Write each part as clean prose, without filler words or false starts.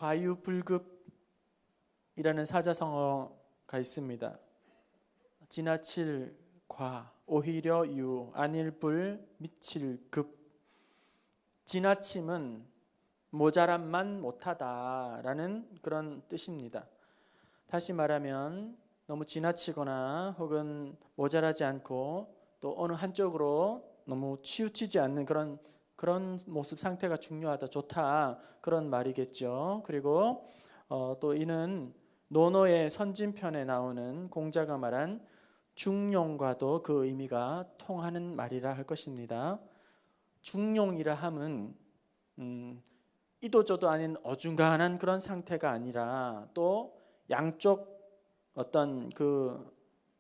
과유불급이라는 사자성어가 있습니다. 지나칠 과, 오히려 유, 안일불, 미칠 급. 지나침은 모자람만 못하다라는 그런 뜻입니다. 다시 말하면 너무 지나치거나 혹은 모자라지 않고 또 어느 한쪽으로 너무 치우치지 않는 그런 모습 상태가 중요하다, 좋다, 그런 말이겠죠. 그리고 또 이는 노노의 선진편에 나오는 공자가 말한 중용과도 그 의미가 통하는 말이라 할 것입니다. 중용이라 함은 이도저도 아닌 어중간한 그런 상태가 아니라 또 양쪽 어떤 그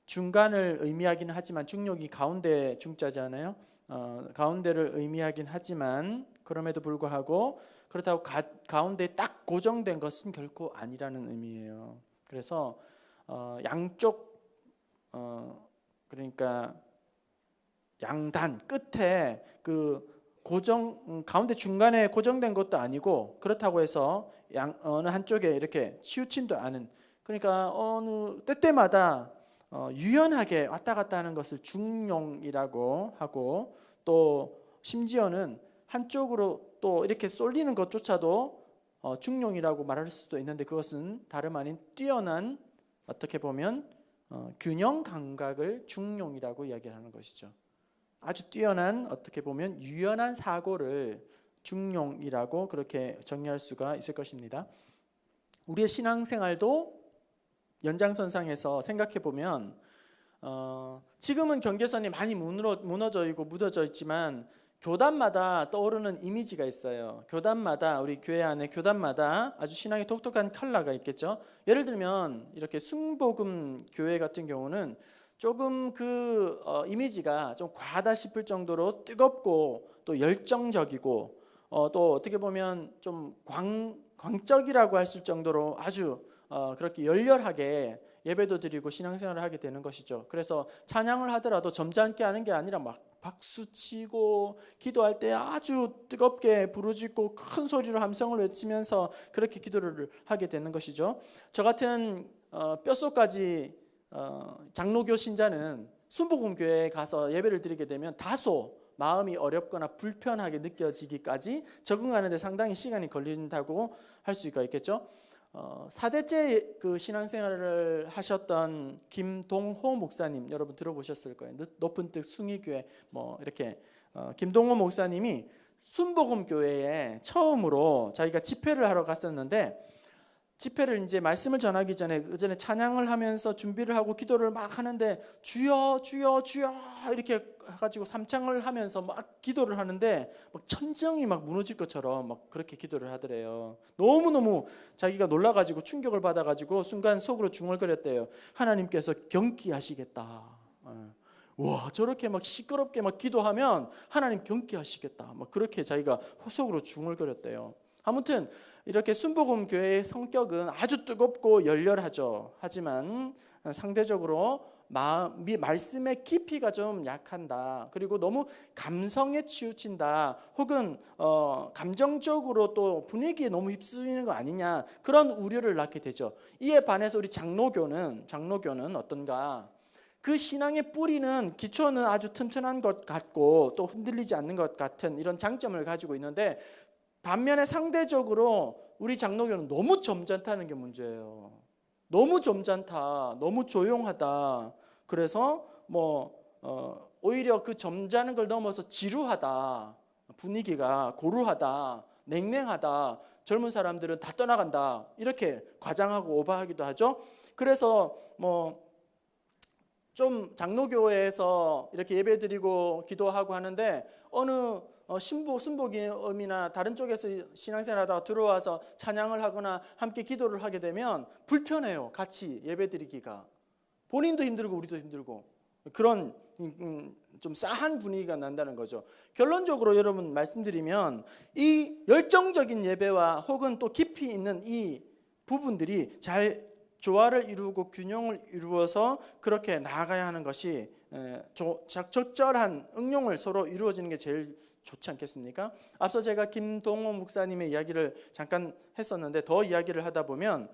중간을 의미하긴 하지만, 중용이 가운데 중자잖아요. 가운데를 의미하긴 하지만 그럼에도 불구하고 그렇다고 가운데 딱 고정된 것은 결코 아니라는 의미예요. 그래서 양쪽 그러니까 양단 끝에 그 가운데 중간에 고정된 것도 아니고, 그렇다고 해서 어느 한쪽에 이렇게 치우침도 않은, 그러니까 어느 때때마다 유연하게 왔다 갔다 하는 것을 중용이라고 하고, 또 심지어는 한쪽으로 또 이렇게 쏠리는 것조차도 중용이라고 말할 수도 있는데, 그것은 다름 아닌 뛰어난, 어떻게 보면 균형 감각을 중용이라고 이야기하는 것이죠. 아주 뛰어난, 어떻게 보면 유연한 사고를 중용이라고 그렇게 정의할 수가 있을 것입니다. 우리의 신앙생활도 연장선상에서 생각해 보면 지금은 경계선이 많이 무너져 있고 묻어져 있지만 교단마다 떠오르는 이미지가 있어요. 교단마다, 우리 교회 안에 교단마다 아주 신앙의 독특한 컬러가 있겠죠. 예를 들면 이렇게 순복음 교회 같은 경우는 조금 그 이미지가 좀 과하다 싶을 정도로 뜨겁고 또 열정적이고 또 어떻게 보면 좀 광적이라고 했을 정도로 아주 그렇게 열렬하게 예배도 드리고 신앙생활을 하게 되는 것이죠. 그래서 찬양을 하더라도 점잖게 하는 게 아니라 막 박수치고 기도할 때 아주 뜨겁게 부르짖고 큰 소리로 함성을 외치면서 그렇게 기도를 하게 되는 것이죠. 저 같은 뼛속까지 장로교 신자는 순복음교회에 가서 예배를 드리게 되면 다소 마음이 어렵거나 불편하게 느껴지기까지 적응하는 데 상당히 시간이 걸린다고 할 수가 있겠죠. 4대째 그 신앙생활을 하셨던 김동호 목사님, 여러분 들어보셨을 거예요. 높은 뜻 숭의교회 뭐 이렇게 김동호 목사님이 순복음교회에 처음으로 자기가 집회를 하러 갔었는데, 집회를 이제 말씀을 전하기 전에 그 전에 찬양을 하면서 준비를 하고 기도를 막 하는데 주여 주여 주여 이렇게 해가지고 삼창을 하면서 막 기도를 하는데 막 천정이 막 무너질 것처럼 막 그렇게 기도를 하더래요. 너무너무 자기가 놀라가지고 충격을 받아가지고 순간 속으로 중얼거렸대요. 하나님께서 경기하시겠다. 와, 저렇게 막 시끄럽게 막 기도하면 하나님 경기하시겠다. 막 그렇게 자기가 속으로 중얼거렸대요. 아무튼 이렇게 순복음 교회의 성격은 아주 뜨겁고 열렬하죠. 하지만 상대적으로 말씀의 깊이가 좀 약한다. 그리고 너무 감성에 치우친다. 혹은 감정적으로 또 분위기에 너무 휩쓸리는 거 아니냐, 그런 우려를 낳게 되죠. 이에 반해서 우리 장로교는 어떤가? 그 신앙의 뿌리는, 기초는 아주 튼튼한 것 같고 또 흔들리지 않는 것 같은 이런 장점을 가지고 있는데, 반면에 상대적으로 우리 장로교는 너무 점잖다는 게 문제예요. 너무 점잖다, 너무 조용하다. 그래서 오히려 그 점잖은 걸 넘어서 지루하다, 분위기가 고루하다, 냉랭하다, 젊은 사람들은 다 떠나간다, 이렇게 과장하고 오버하기도 하죠. 그래서 좀 장로교회에서 이렇게 예배드리고 기도하고 하는데 어느 순복음이나 다른 쪽에서 신앙생활하다가 들어와서 찬양을 하거나 함께 기도를 하게 되면 불편해요. 같이 예배드리기가 본인도 힘들고 우리도 힘들고 그런 좀 싸한 분위기가 난다는 거죠. 결론적으로 여러분 말씀드리면 이 열정적인 예배와 혹은 또 깊이 있는 이 부분들이 잘 조화를 이루고 균형을 이루어서 그렇게 나아가야 하는 것이 적절한 응용을 서로 이루어지는 게 제일 좋지 않겠습니까? 앞서 제가 김동호 목사님의 이야기를 잠깐 했었는데 더 이야기를 하다 보면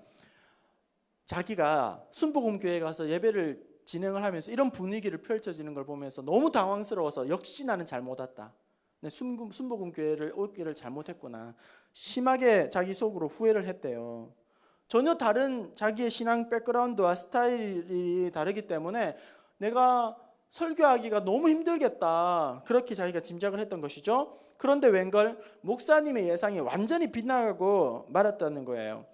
자기가 순복음교회에 가서 예배를 진행을 하면서 이런 분위기를 펼쳐지는 걸 보면서 너무 당황스러워서 역시 나는 잘못 왔다. 순복음교회를 오기를 잘못했구나. 심하게 자기 속으로 후회를 했대요. 전혀 다른 자기의 신앙 백그라운드와 스타일이 다르기 때문에 내가 설교하기가 너무 힘들겠다. 그렇게 자기가 짐작을 했던 것이죠. 그런데 웬걸 목사님의 예상이 완전히 빗나가고 말았다는 거예요.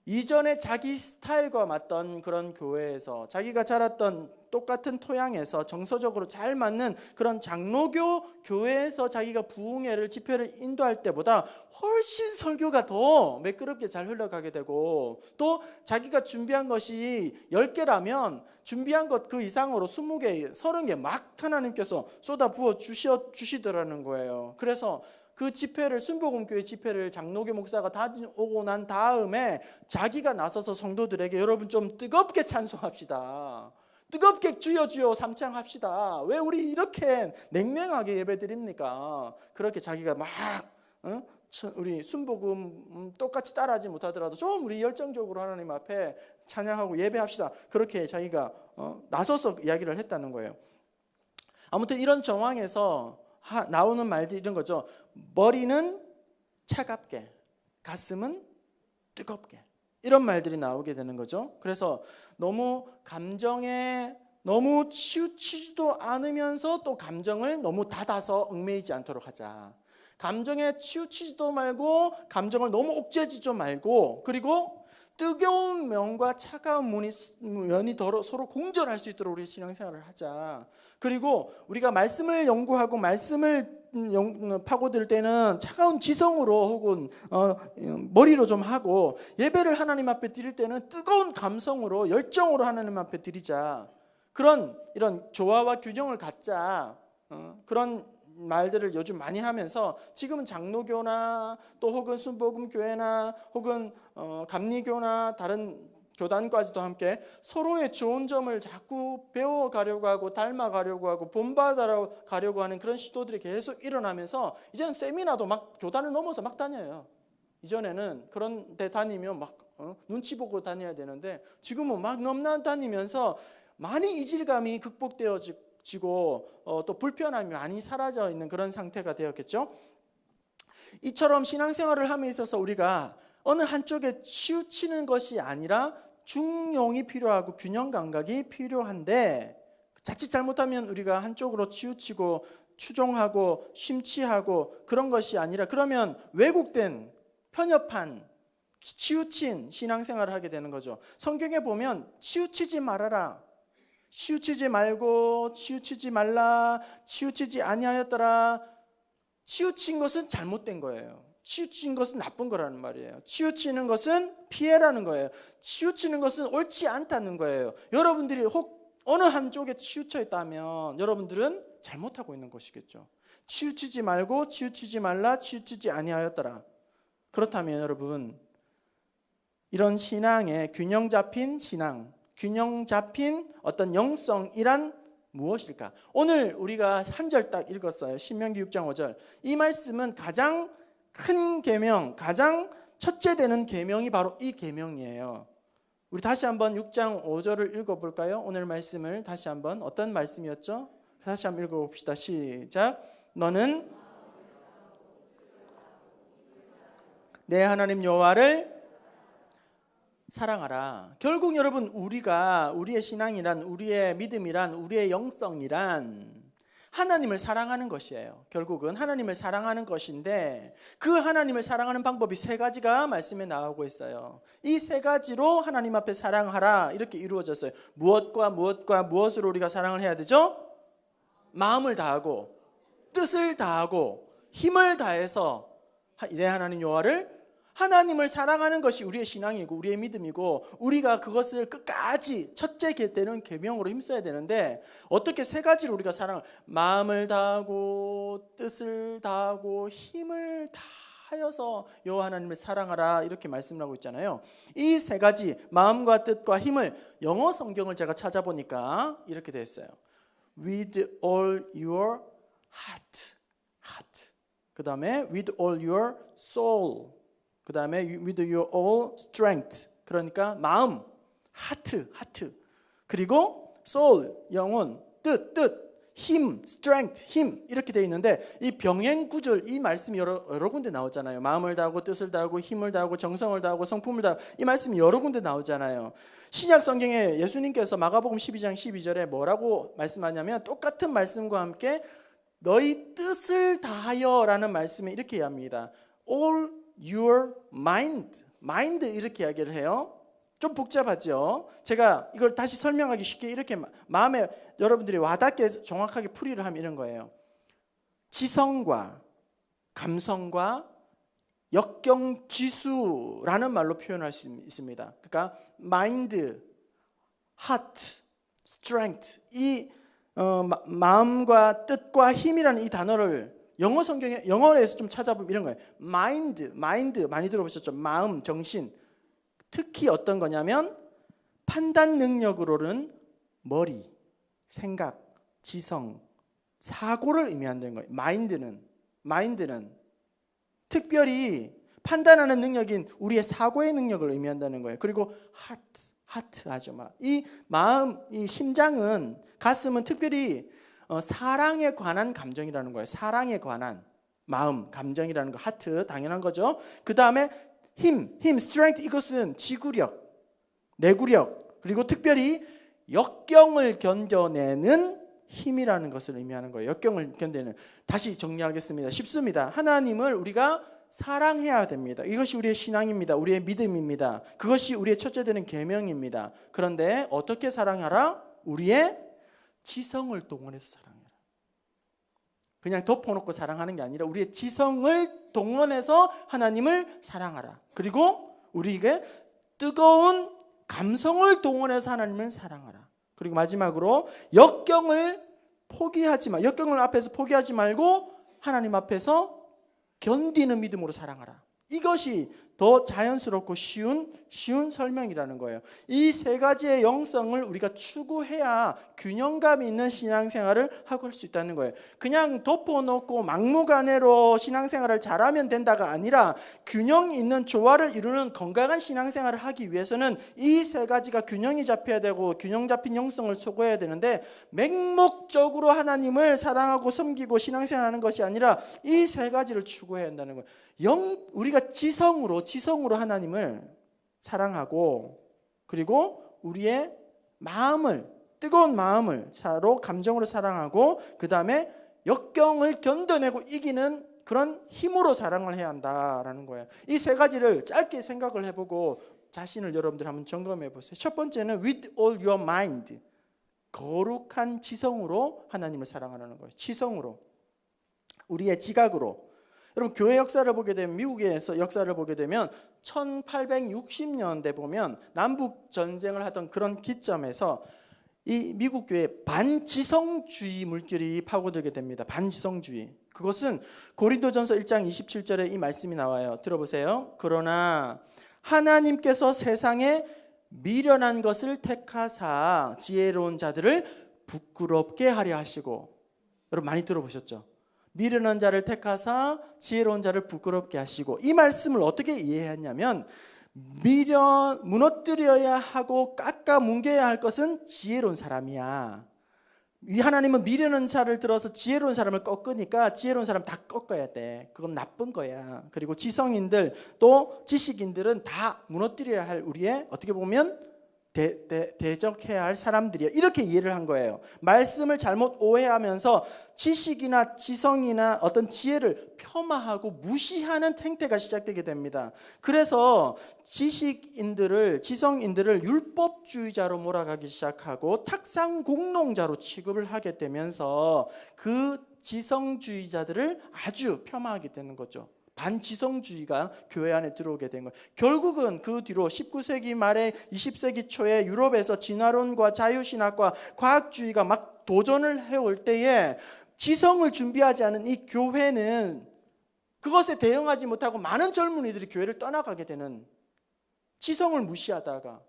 이전에 자기 스타일과 맞던 그런 교회에서 자기가 자랐던 똑같은 토양에서 정서적으로 잘 맞는 그런 장로교 교회에서 자기가 부흥회를 집회를 인도할 때보다 훨씬 설교가 더 매끄럽게 잘 흘러가게 되고 또 자기가 준비한 것이 10개라면 준비한 것 그 이상으로 20개, 30개 막 하나님께서 쏟아 부어 주시더라는 거예요. 그래서 그 집회를 순복음교회 집회를 장로교 목사가 다 오고 난 다음에 자기가 나서서 성도들에게 여러분 좀 뜨겁게 찬송합시다. 뜨겁게 주여 주여 삼창합시다. 왜 우리 이렇게 냉랭하게 예배드립니까? 그렇게 자기가 막 우리 순복음 똑같이 따라하지 못하더라도 좀 우리 열정적으로 하나님 앞에 찬양하고 예배합시다. 그렇게 자기가 나서서 이야기를 했다는 거예요. 아무튼 이런 정황에서 나오는 말들이 이런 거죠. 머리는 차갑게, 가슴은 뜨겁게. 이런 말들이 나오게 되는 거죠. 그래서 너무 감정에 너무 치우치지도 않으면서 또 감정을 너무 닫아서 얽매이지 않도록 하자. 감정에 치우치지도 말고 감정을 너무 옥죄지도 말고 그리고 뜨거운 면과 차가운 면이 서로 공존할 수 있도록 우리 신앙생활을 하자. 그리고 우리가 말씀을 연구하고 말씀을 파고들 때는 차가운 지성으로 혹은 머리로 좀 하고 예배를 하나님 앞에 드릴 때는 뜨거운 감성으로 열정으로 하나님 앞에 드리자. 이런 조화와 균형을 갖자. 그런 말들을 요즘 많이 하면서 지금은 장로교나 또 혹은 순복음교회나 혹은 감리교나 다른 교단까지도 함께 서로의 좋은 점을 자꾸 배워가려고 하고 닮아가려고 하고 본받아가려고 하는 그런 시도들이 계속 일어나면서 이제는 세미나도 막 교단을 넘어서 막 다녀요. 이전에는 그런 데 다니면 막 눈치 보고 다녀야 되는데 지금은 막 넘나다니면서 많이 이질감이 극복되어지고 또 불편함이 많이 사라져 있는 그런 상태가 되었겠죠. 이처럼 신앙생활을 함에 있어서 우리가 어느 한쪽에 치우치는 것이 아니라 중용이 필요하고 균형 감각이 필요한데 자칫 잘못하면 우리가 한쪽으로 치우치고 추종하고 심취하고 그런 것이 아니라 그러면 왜곡된 편협한 치우친 신앙생활을 하게 되는 거죠. 성경에 보면 치우치지 말아라, 치우치지 말고 치우치지 말라, 치우치지 아니하였더라. 치우친 것은 잘못된 거예요. 치우친 것은 나쁜 거라는 말이에요. 치우치는 것은 피해라는 거예요. 치우치는 것은 옳지 않다는 거예요. 여러분들이 혹 어느 한쪽에 치우쳐 있다면 여러분들은 잘못하고 있는 것이겠죠. 치우치지 말고 치우치지 말라, 치우치지 아니하였더라. 그렇다면 여러분 이런 신앙의 균형 잡힌 신앙, 균형 잡힌 어떤 영성이란 무엇일까? 오늘 우리가 한 절 딱 읽었어요. 신명기 6장 5절. 이 말씀은 가장 큰 계명, 가장 첫째 되는 계명이 바로 이 계명이에요. 우리 다시 한번 6장 5절을 읽어볼까요? 오늘 말씀을 다시 한번 어떤 말씀이었죠? 다시 한번 읽어봅시다. 시작. 너는 내 하나님 여호와를 사랑하라. 결국 여러분 우리의 신앙이란 우리의 믿음이란 우리의 영성이란 하나님을 사랑하는 것이에요. 결국은 하나님을 사랑하는 것인데 그 하나님을 사랑하는 방법이 세 가지가 말씀에 나오고 있어요. 이 세 가지로 하나님 앞에 사랑하라 이렇게 이루어졌어요. 무엇과 무엇으로 우리가 사랑을 해야 되죠? 마음을 다하고 뜻을 다하고 힘을 다해서 내 하나님 여호와를 하나님을 사랑하는 것이 우리의 신앙이고 우리의 믿음이고 우리가 그것을 끝까지 첫째 되는 계명으로 힘써야 되는데 어떻게 세 가지로 우리가 마음을 다하고 뜻을 다하고 힘을 다하여서 여호와 하나님을 사랑하라 이렇게 말씀을 하고 있잖아요. 이 세 가지 마음과 뜻과 힘을 영어 성경을 제가 찾아보니까 이렇게 되어 있어요. With all your heart. 그 다음에 with all your soul, 그 다음에 with your all strength, 그러니까 마음, 하트, 그리고 soul, 영혼, 뜻, 힘, strength, 힘 이렇게 되어 있는데 이 병행 구절, 이 말씀이 여러 군데 나오잖아요. 마음을 다하고 뜻을 다하고 힘을 다하고 정성을 다하고 성품을 다하고, 이 말씀이 여러 군데 나오잖아요. 신약 성경에 예수님께서 마가복음 12장 12절에 뭐라고 말씀하냐면 똑같은 말씀과 함께 너희 뜻을 다하여 라는 말씀에 이렇게 이야기합니다. All your mind 이렇게 이야기를 해요. 좀 복잡하죠. 제가 이걸 다시 설명하기 쉽게 이렇게 마음에 여러분들이 와닿게 정확하게 풀이를 하면 이런 거예요. 지성과 감성과 역경지수라는 말로 표현할 수 있습니다. 그러니까 mind, heart, strength, 이 마음과 뜻과 힘이라는 이 단어를 영어 성경에, 영어에서 좀 찾아보면 이런 거예요. mind 많이 들어보셨죠? 마음, 정신. 특히 어떤 거냐면 판단 능력으로는 머리, 생각, 지성, 사고를 의미한다는 거예요. 마인드는 특별히 판단하는 능력인 우리의 사고의 능력을 의미한다는 거예요. 그리고 하트 하죠. 이 마음, 이 심장은, 가슴은 특별히 사랑에 관한 감정이라는 거예요. 사랑에 관한 마음, 감정이라는 거, 하트 당연한 거죠. 그 다음에 힘, strength, 이것은 지구력, 내구력, 그리고 특별히 역경을 견뎌내는 힘이라는 것을 의미하는 거예요. 역경을 견뎌내는. 다시 정리하겠습니다. 쉽습니다. 하나님을 우리가 사랑해야 됩니다. 이것이 우리의 신앙입니다. 우리의 믿음입니다. 그것이 우리의 첫째 되는 계명입니다. 그런데 어떻게 사랑하라? 우리의 지성을 동원해서 사랑해라. 그냥 덮어놓고 사랑하는 게 아니라 우리의 지성을 동원해서 하나님을 사랑하라. 그리고 우리에게 뜨거운 감성을 동원해서 하나님을 사랑하라. 그리고 마지막으로 역경을 앞에서 포기하지 말고 하나님 앞에서 견디는 믿음으로 사랑하라. 이것이 더 자연스럽고 쉬운 설명이라는 거예요. 이 세 가지의 영성을 우리가 추구해야 균형감 있는 신앙생활을 하고 할 수 있다는 거예요. 그냥 덮어놓고 막무가내로 신앙생활을 잘하면 된다가 아니라 균형 있는 조화를 이루는 건강한 신앙생활을 하기 위해서는 이 세 가지가 균형이 잡혀야 되고 균형 잡힌 영성을 추구해야 되는데, 맹목적으로 하나님을 사랑하고 섬기고 신앙생활하는 것이 아니라 이 세 가지를 추구해야 한다는 거예요. 우리가 지성으로 하나님을 사랑하고, 그리고 우리의 마음을, 뜨거운 마음을 감정으로 사랑하고, 그 다음에 역경을 견뎌내고 이기는 그런 힘으로 사랑을 해야 한다라는 거예요. 이 세 가지를 짧게 생각을 해보고 자신을 여러분들 한번 점검해 보세요. 첫 번째는 with all your mind, 거룩한 지성으로 하나님을 사랑하는 거예요. 지성으로, 우리의 지각으로. 여러분, 교회 역사를 보게 되면, 미국에서 역사를 보게 되면 1860년대 보면 남북 전쟁을 하던 그런 기점에서 이 미국 교회에 반지성주의 물결이 파고들게 됩니다. 반지성주의. 그것은 고린도전서 1장 27절에 이 말씀이 나와요. 들어보세요. 그러나 하나님께서 세상에 미련한 것을 택하사 지혜로운 자들을 부끄럽게 하려 하시고. 여러분 많이 들어보셨죠? 미련한 자를 택하사 지혜로운 자를 부끄럽게 하시고. 이 말씀을 어떻게 이해했냐면, 무너뜨려야 하고 깎아 뭉개야 할 것은 지혜로운 사람이야. 이 하나님은 미련한 자를 들어서 지혜로운 사람을 꺾으니까 지혜로운 사람 다 꺾어야 돼. 그건 나쁜 거야. 그리고 지성인들 또 지식인들은 다 무너뜨려야 할 우리의, 어떻게 보면 대적해야 할 사람들이야. 이렇게 이해를 한 거예요. 말씀을 잘못 오해하면서 지식이나 지성이나 어떤 지혜를 폄하하고 무시하는 행태가 시작되게 됩니다. 그래서 지성인들을 율법주의자로 몰아가기 시작하고 탁상공농자로 취급을 하게 되면서 그 지성주의자들을 아주 폄하하게 되는 거죠. 반지성주의가 교회 안에 들어오게 된 거예요. 결국은 그 뒤로 19세기 말에 20세기 초에 유럽에서 진화론과 자유신학과 과학주의가 막 도전을 해올 때에 지성을 준비하지 않은 이 교회는 그것에 대응하지 못하고 많은 젊은이들이 교회를 떠나가게 되는, 지성을 무시하다가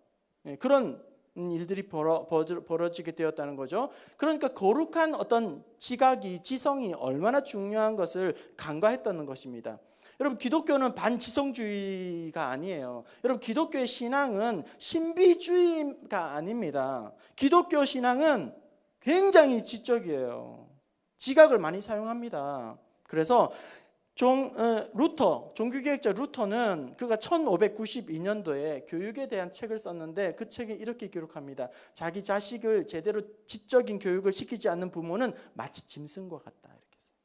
그런 일들이 벌어지게 되었다는 거죠. 그러니까 거룩한 어떤 지각이, 지성이 얼마나 중요한 것을 간과했다는 것입니다. 여러분, 기독교는 반지성주의가 아니에요. 여러분, 기독교의 신앙은 신비주의가 아닙니다. 기독교 신앙은 굉장히 지적이에요. 지각을 많이 사용합니다. 그래서 종교개혁자 루터는 그가 1592년도에 교육에 대한 책을 썼는데 그 책에 이렇게 기록합니다. 자기 자식을 제대로 지적인 교육을 시키지 않는 부모는 마치 짐승과 같다. 이렇게 했어요.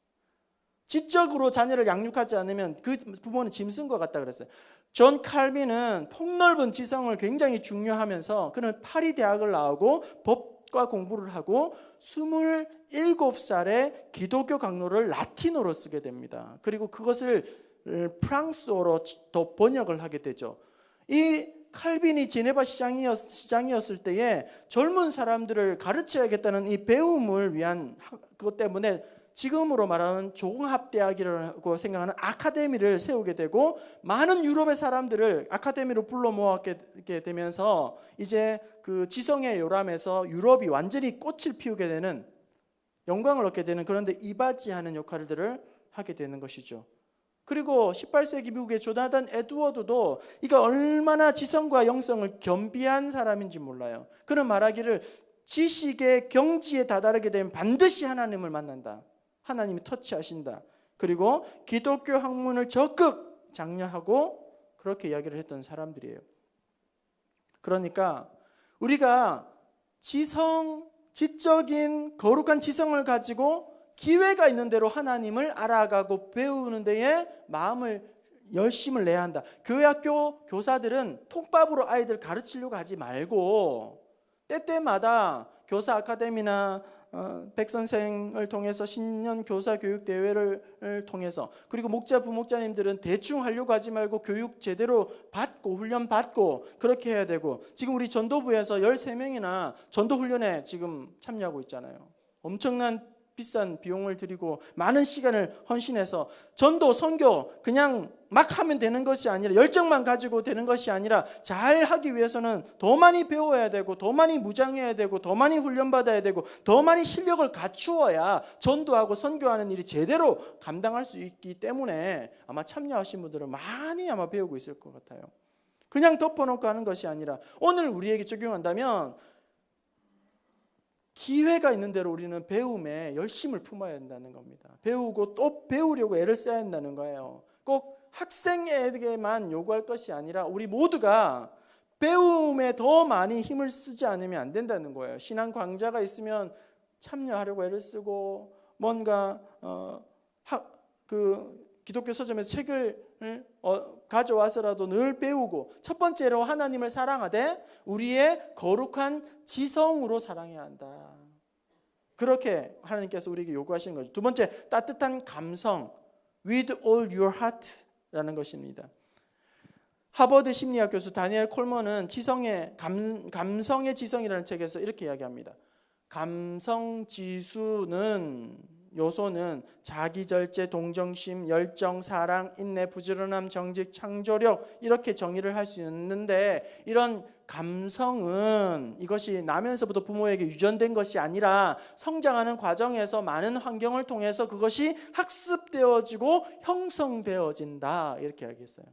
지적으로 자녀를 양육하지 않으면 그 부모는 짐승과 같다 그랬어요. 존 칼빈은 폭넓은 지성을 굉장히 중요하면서 그는 파리 대학을 나오고 법과 공부를 하고 27살에 기독교 강로를 라틴어로 쓰게 됩니다. 그리고 그것을 프랑스어로 더 번역을 하게 되죠. 이 칼빈이 제네바 시장이었을 때에 젊은 사람들을 가르쳐야겠다는 이 배움을 위한 그것 때문에 지금으로 말하는 종합대학이라고 생각하는 아카데미를 세우게 되고 많은 유럽의 사람들을 아카데미로 불러 모았게 되면서 이제 그 지성의 요람에서 유럽이 완전히 꽃을 피우게 되는, 영광을 얻게 되는, 그런데 이바지하는 역할들을 하게 되는 것이죠. 그리고 18세기 미국의 조나단 에드워드도 이가 얼마나 지성과 영성을 겸비한 사람인지 몰라요. 그는 말하기를 지식의 경지에 다다르게 되면 반드시 하나님을 만난다. 하나님이 터치하신다. 그리고 기독교 학문을 적극 장려하고 그렇게 이야기를 했던 사람들이에요. 그러니까 우리가 지적인 거룩한 지성을 가지고 기회가 있는 대로 하나님을 알아가고 배우는 데에 열심을 내야 한다. 교회 학교 교사들은 톡밥으로 아이들 가르치려고 하지 말고 때때마다 교사 아카데미나 백선생을 통해서 신년 교사 교육 대회를 통해서, 그리고 목자 부목자님들은 대충 하려고 하지 말고 교육 제대로 받고 훈련 받고 그렇게 해야 되고, 지금 우리 전도부에서 13명이나 전도 훈련에 지금 참여하고 있잖아요. 엄청난 비싼 비용을 들이고 많은 시간을 헌신해서 전도, 선교 그냥 막 하면 되는 것이 아니라, 열정만 가지고 되는 것이 아니라 잘 하기 위해서는 더 많이 배워야 되고 더 많이 무장해야 되고 더 많이 훈련받아야 되고 더 많이 실력을 갖추어야 전도하고 선교하는 일이 제대로 감당할 수 있기 때문에 아마 참여하신 분들은 많이 아마 배우고 있을 것 같아요. 그냥 덮어놓고 하는 것이 아니라 오늘 우리에게 적용한다면 기회가 있는 대로 우리는 배움에 열심을 품어야 한다는 겁니다. 배우고 또 배우려고 애를 써야 한다는 거예요. 꼭 학생에게만 요구할 것이 아니라 우리 모두가 배움에 더 많이 힘을 쓰지 않으면 안 된다는 거예요. 신앙 강좌가 있으면 참여하려고 애를 쓰고 뭔가 기독교 서점에서 책을 가져와서라도 늘 배우고, 첫 번째로 하나님을 사랑하되 우리의 거룩한 지성으로 사랑해야 한다. 그렇게 하나님께서 우리에게 요구하시는 거죠. 두 번째, 따뜻한 감성, with all your heart라는 것입니다. 하버드 심리학 교수 다니엘 콜먼은 감성의 지성이라는 책에서 이렇게 이야기합니다. 감성 지수는 요소는 자기절제, 동정심, 열정, 사랑, 인내, 부지런함, 정직, 창조력, 이렇게 정의를 할 수 있는데, 이런 감성은 이것이 나면서부터 부모에게 유전된 것이 아니라 성장하는 과정에서 많은 환경을 통해서 그것이 학습되어지고 형성되어진다, 이렇게 이야기했어요.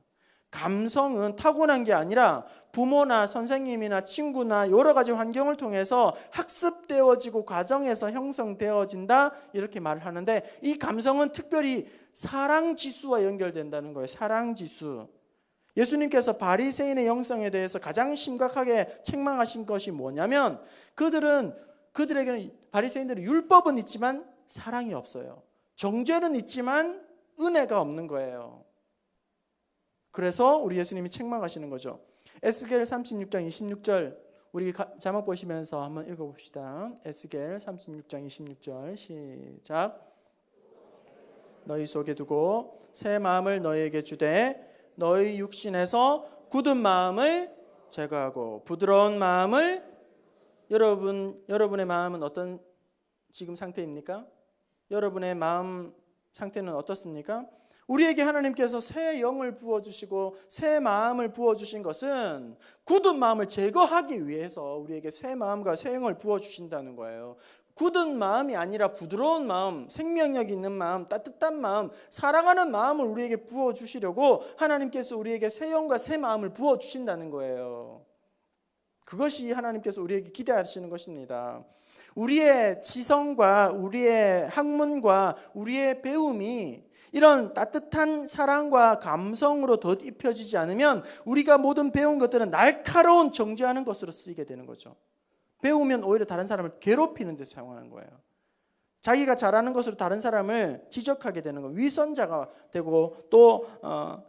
감성은 타고난 게 아니라 부모나 선생님이나 친구나 여러 가지 환경을 통해서 학습되어지고 과정에서 형성되어진다, 이렇게 말을 하는데, 이 감성은 특별히 사랑지수와 연결된다는 거예요. 사랑지수. 예수님께서 바리새인의 영성에 대해서 가장 심각하게 책망하신 것이 뭐냐면, 그들에게는 바리새인들은 율법은 있지만 사랑이 없어요. 정죄는 있지만 은혜가 없는 거예요. 그래서 우리 예수님이 책망하시는 거죠. 에스겔 36장 26절 우리 자막 보시면서 한번 읽어봅시다. 에스겔 36장 26절 시작. 너희 속에 두고 새 마음을 너희에게 주되 너희 육신에서 굳은 마음을 제거하고 부드러운 마음을. 여러분의 마음은 어떤 지금 상태입니까? 여러분의 마음 상태는 어떻습니까? 우리에게 하나님께서 새 영을 부어주시고 새 마음을 부어주신 것은 굳은 마음을 제거하기 위해서 우리에게 새 마음과 새 영을 부어주신다는 거예요. 굳은 마음이 아니라 부드러운 마음, 생명력 있는 마음, 따뜻한 마음, 사랑하는 마음을 우리에게 부어주시려고 하나님께서 우리에게 새 영과 새 마음을 부어주신다는 거예요. 그것이 하나님께서 우리에게 기대하시는 것입니다. 우리의 지성과 우리의 학문과 우리의 배움이 이런 따뜻한 사랑과 감성으로 덧입혀지지 않으면 우리가 모든 배운 것들은 날카로운 정죄하는 것으로 쓰이게 되는 거죠. 배우면 오히려 다른 사람을 괴롭히는 데 사용하는 거예요. 자기가 잘하는 것으로 다른 사람을 지적하게 되는 거예요. 위선자가 되고 또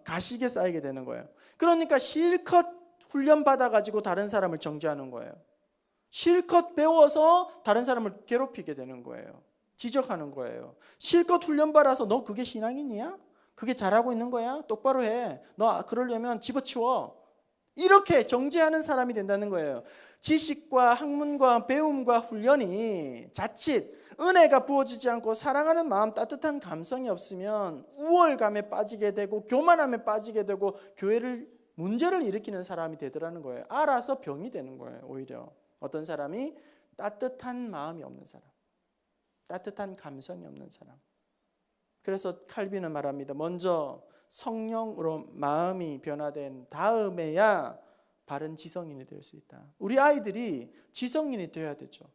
가식에 쌓이게 되는 거예요. 그러니까 실컷 훈련받아가지고 다른 사람을 정죄하는 거예요. 실컷 배워서 다른 사람을 괴롭히게 되는 거예요. 지적하는 거예요. 실컷 훈련받아서 너 그게 신앙이냐? 그게 잘하고 있는 거야? 똑바로 해. 너 그러려면 집어치워. 이렇게 정죄하는 사람이 된다는 거예요. 지식과 학문과 배움과 훈련이 자칫 은혜가 부어지지 않고 사랑하는 마음, 따뜻한 감성이 없으면 우월감에 빠지게 되고 교만함에 빠지게 되고 교회를 문제를 일으키는 사람이 되더라는 거예요. 알아서 병이 되는 거예요. 오히려 어떤 사람이 따뜻한 마음이 없는 사람, 따뜻한 감성이 없는 사람. 그래서 칼빈은 말합니다. 먼저 성령으로 마음이 변화된 다음에야 바른 지성인이 될 수 있다. 우리 아이들이 지성인이 되어야 되죠.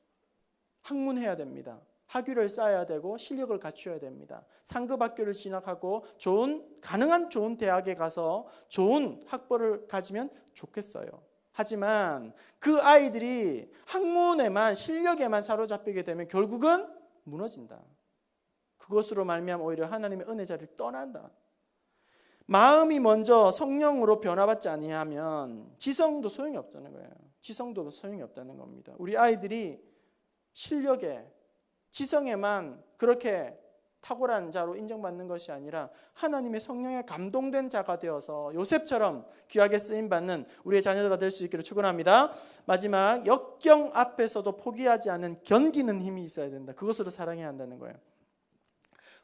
학문해야 됩니다. 학위를 쌓아야 되고 실력을 갖춰야 됩니다. 상급 학교를 진학하고 가능한 좋은 대학에 가서 좋은 학벌을 가지면 좋겠어요. 하지만 그 아이들이 학문에만 실력에만 사로잡히게 되면 결국은 무너진다. 그것으로 말미암아 오히려 하나님의 은혜 자리를 떠난다. 마음이 먼저 성령으로 변화받지 아니하면 지성도 소용이 없다는 거예요. 지성도 소용이 없다는 겁니다. 우리 아이들이 실력에 지성에만 그렇게 탁월한 자로 인정받는 것이 아니라 하나님의 성령에 감동된 자가 되어서 요셉처럼 귀하게 쓰임받는 우리의 자녀가 될 수 있기를 축원합니다. 마지막 역경 앞에서도 포기하지 않는 견디는 힘이 있어야 된다. 그것으로 사랑해야 한다는 거예요.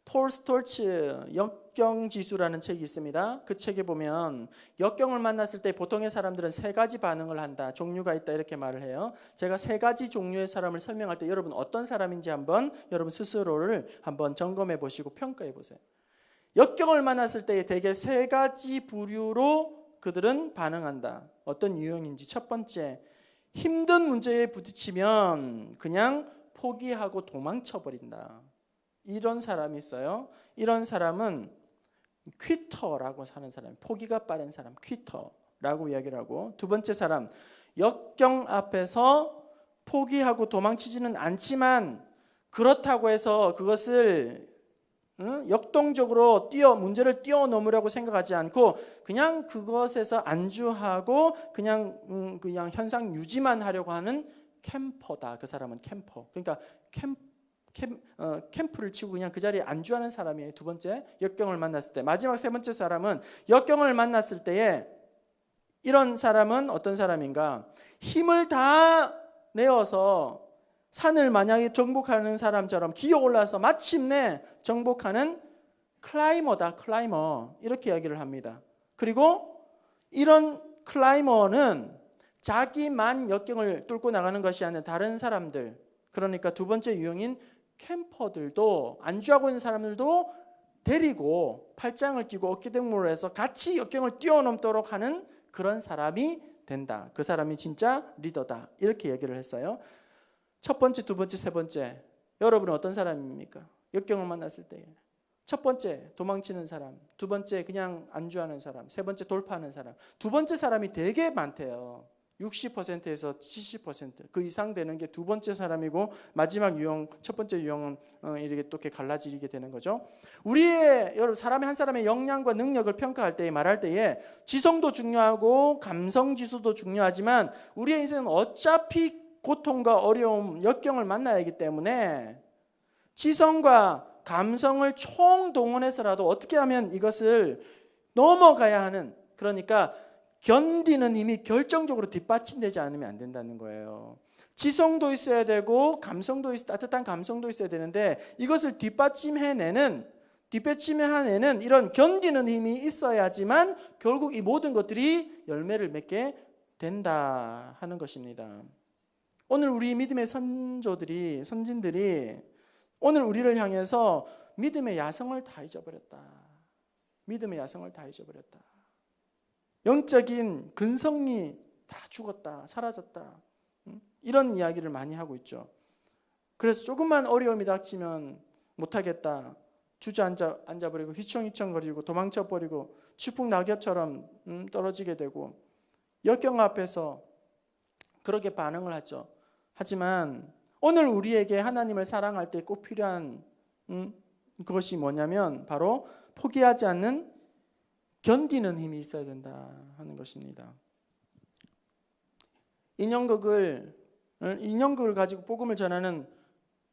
폴 스톨츠 역경지수라는 책이 있습니다. 그 책에 보면 역경을 만났을 때 보통의 사람들은 세 가지 반응을 한다. 종류가 있다 이렇게 말을 해요. 제가 세 가지 종류의 사람을 설명할 때 여러분 어떤 사람인지 한번 여러분 스스로를 한번 점검해 보시고 평가해 보세요. 역경을 만났을 때 대개 세 가지 부류로 그들은 반응한다. 어떤 유형인지. 첫 번째, 힘든 문제에 부딪히면 그냥 포기하고 도망쳐 버린다. 이런 사람이 있어요. 이런 사람은 퀴터라고 하는 사람, 포기가 빠른 사람, 퀴터라고 이야기를 하고, 두 번째 사람, 역경 앞에서 포기하고 도망치지는 않지만 그렇다고 해서 그것을 역동적으로 문제를 뛰어넘으려고 생각하지 않고 그냥 그것에서 안주하고 그냥 현상 유지만 하려고 하는 캠퍼다. 그 사람은 캠퍼. 그러니까 캠프를 치고 그냥 그 자리에 안주하는 사람이에요. 두 번째, 역경을 만났을 때. 마지막 세 번째 사람은 역경을 만났을 때에 이런 사람은 어떤 사람인가? 힘을 다 내어서 산을 만약에 정복하는 사람처럼 기어 올라서 마침내 정복하는 클라이머다. 클라이머. 이렇게 이야기를 합니다. 그리고 이런 클라이머는 자기만 역경을 뚫고 나가는 것이 아니라 다른 사람들, 그러니까 두 번째 유형인 캠퍼들도, 안주하고 있는 사람들도 데리고 팔짱을 끼고 어깨동무를 해서 같이 역경을 뛰어넘도록 하는 그런 사람이 된다. 그 사람이 진짜 리더다. 이렇게 얘기를 했어요. 첫 번째, 두 번째, 세 번째. 여러분은 어떤 사람입니까? 역경을 만났을 때. 첫 번째, 도망치는 사람. 두 번째, 그냥 안주하는 사람. 세 번째, 돌파하는 사람. 두 번째 사람이 되게 많대요. 60%에서 70% 그 이상 되는 게 두 번째 사람이고, 마지막 유형, 첫 번째 유형은 이렇게 또 갈라지게 되는 거죠. 여러분, 사람의 한 사람의 역량과 능력을 평가할 때, 말할 때에 지성도 중요하고 감성 지수도 중요하지만 우리의 인생은 어차피 고통과 어려움, 역경을 만나야 하기 때문에 지성과 감성을 총동원해서라도 어떻게 하면 이것을 넘어가야 하는, 그러니까 견디는 힘이 결정적으로 뒷받침되지 않으면 안 된다는 거예요. 지성도 있어야 되고 따뜻한 감성도 있어야 되는데 이것을 뒷받침해내는 뒷받침한 애는 이런 견디는 힘이 있어야지만 결국 이 모든 것들이 열매를 맺게 된다 하는 것입니다. 오늘 우리 믿음의 선진들이 오늘 우리를 향해서 믿음의 야성을 다 잊어버렸다. 믿음의 야성을 다 잊어버렸다. 영적인 근성이 다 죽었다, 사라졌다. 이런 이야기를 많이 하고 있죠. 그래서 조금만 어려움이 닥치면 못하겠다. 주저앉아버리고 휘청휘청거리고 도망쳐버리고 추풍낙엽처럼 떨어지게 되고 역경 앞에서 그렇게 반응을 하죠. 하지만 오늘 우리에게 하나님을 사랑할 때 꼭 필요한 그것이 뭐냐면 바로 포기하지 않는 견디는 힘이 있어야 된다 하는 것입니다. 인형극을 가지고 복음을 전하는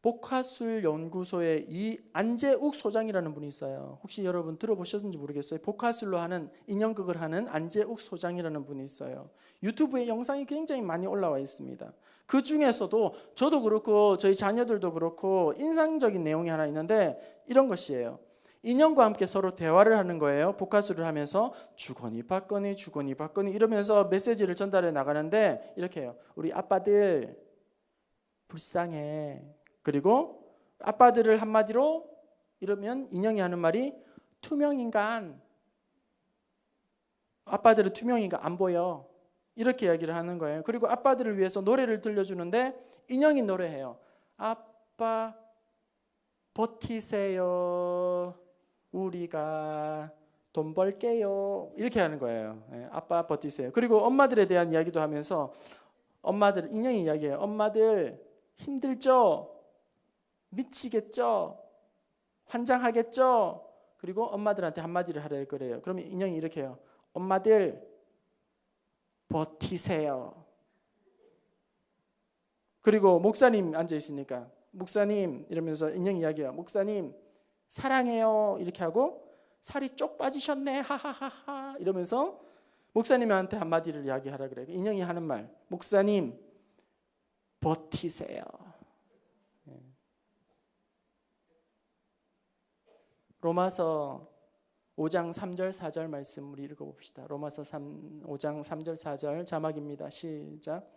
복화술 연구소의 이 안재욱 소장이라는 분이 있어요. 혹시 여러분 들어보셨는지 모르겠어요. 복화술로 하는 인형극을 하는 안재욱 소장이라는 분이 있어요. 유튜브에 영상이 굉장히 많이 올라와 있습니다. 그 중에서도 저도 그렇고 저희 자녀들도 그렇고 인상적인 내용이 하나 있는데 이런 것이에요. 인형과 함께 서로 대화를 하는 거예요. 복화술을 하면서 주거니 받거니 이러면서 메시지를 전달해 나가는데 이렇게 해요. 우리 아빠들 불쌍해. 그리고 아빠들을 한마디로 이러면 인형이 하는 말이 투명인간. 아빠들은 투명인간 안 보여. 이렇게 이야기를 하는 거예요. 그리고 아빠들을 위해서 노래를 들려주는데 인형이 노래해요. 아빠 버티세요. 우리가 돈 벌게요. 이렇게 하는 거예요. 아빠 버티세요. 그리고 엄마들에 대한 이야기도 하면서 인형이 이야기해요. 엄마들 힘들죠? 미치겠죠? 환장하겠죠? 그리고 엄마들한테 한마디를 하라 그래요. 그러면 인형이 이렇게 해요. 엄마들 버티세요. 그리고 목사님 앉아 있으니까 목사님 이러면서 인형이 이야기해요. 목사님 사랑해요. 이렇게 하고 살이 쪽 빠지셨네. 하하하하 이러면서 목사님한테 한마디를 이야기하라 그래요. 인형이 하는 말. 목사님 버티세요. 로마서 5장 3절 4절 말씀 우리 읽어봅시다. 로마서 5장 3절 4절 자막입니다. 시작.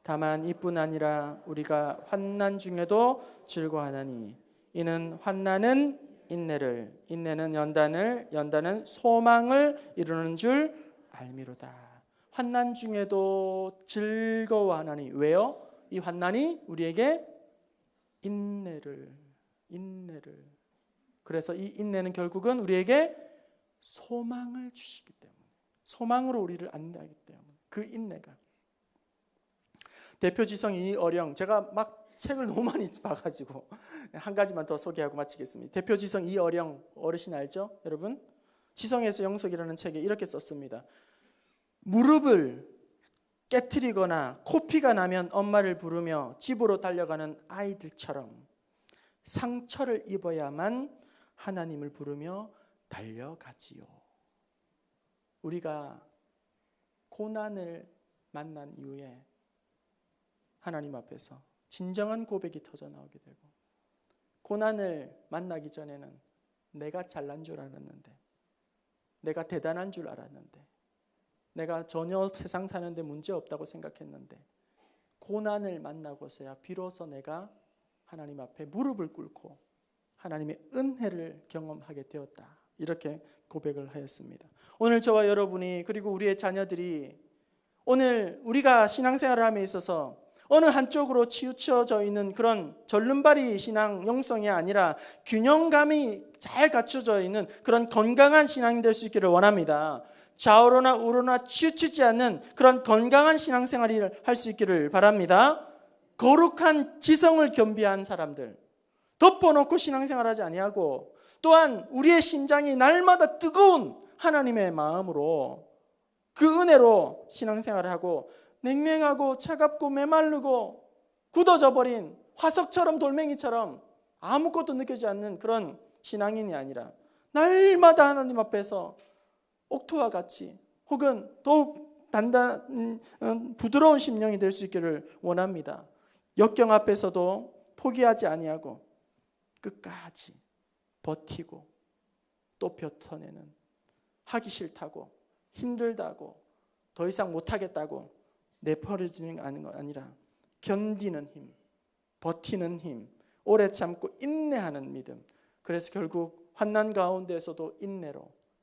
다만 이뿐 아니라 우리가 환난 중에도 즐거워하나니 이는 환난은 인내를, 인내는 연단을, 연단은 소망을 이루는 줄 알미로다. 환난 중에도 즐거워하나니 왜요? 이 환난이 우리에게 인내를 그래서 이 인내는 결국은 우리에게 소망을 주시기 때문에 소망으로 우리를 안내하기 때문에 그 인내가 대표지성 이어령 제가 막 책을 너무 많이 봐가지고 한 가지만 더 소개하고 마치겠습니다. 대표지성 이어령 어르신 알죠? 여러분 지성에서 영속이라는 책에 이렇게 썼습니다. 무릎을 깨트리거나 코피가 나면 엄마를 부르며 집으로 달려가는 아이들처럼 상처를 입어야만 하나님을 부르며 달려가지요. 우리가 고난을 만난 이후에 하나님 앞에서 진정한 고백이 터져나오게 되고 고난을 만나기 전에는 내가 잘난 줄 알았는데 내가 대단한 줄 알았는데 내가 전혀 세상 사는데 문제 없다고 생각했는데 고난을 만나고서야 비로소 내가 하나님 앞에 무릎을 꿇고 하나님의 은혜를 경험하게 되었다. 이렇게 고백을 하였습니다. 오늘 저와 여러분이 그리고 우리의 자녀들이 오늘 우리가 신앙생활을 함에 있어서 어느 한쪽으로 치우쳐져 있는 그런 절름발이 신앙 영성이 아니라 균형감이 잘 갖춰져 있는 그런 건강한 신앙이 될 수 있기를 원합니다. 좌우로나 우로나 치우치지 않는 그런 건강한 신앙생활을 할 수 있기를 바랍니다. 거룩한 지성을 겸비한 사람들, 덮어놓고 신앙생활하지 아니하고 또한 우리의 심장이 날마다 뜨거운 하나님의 마음으로 그 은혜로 신앙생활을 하고 냉랭하고 차갑고 메마르고 굳어져 버린 화석처럼 돌멩이처럼 아무것도 느껴지지 않는 그런 신앙인이 아니라 날마다 하나님 앞에서 옥토와 같이 혹은 더욱 부드러운 심령이 될 수 있기를 원합니다. 역경 앞에서도 포기하지 아니하고 끝까지 버티고 또 뱉어내는, 하기 싫다고, 힘들다고, 더 이상 못하겠다고 내버려지는 거 아니라 견디는 힘, 버티는 힘, 오래 참고 인내하는 믿음. 그래서 결국 환난 가운데서도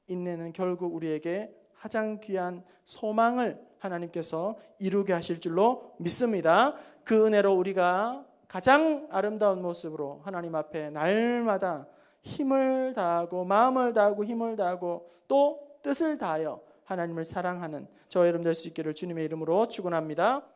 인내는 결국 우리에게 가장 귀한 소망을 하나님께서 이루게 하실 줄로 믿습니다. 그 은혜로 우리가 가장 아름다운 모습으로 하나님 앞에 날마다 힘을 다하고 마음을 다하고 힘을 다하고 또 뜻을 다하여 하나님을 사랑하는 저와 여러분 될 수 있기를 주님의 이름으로 축원합니다.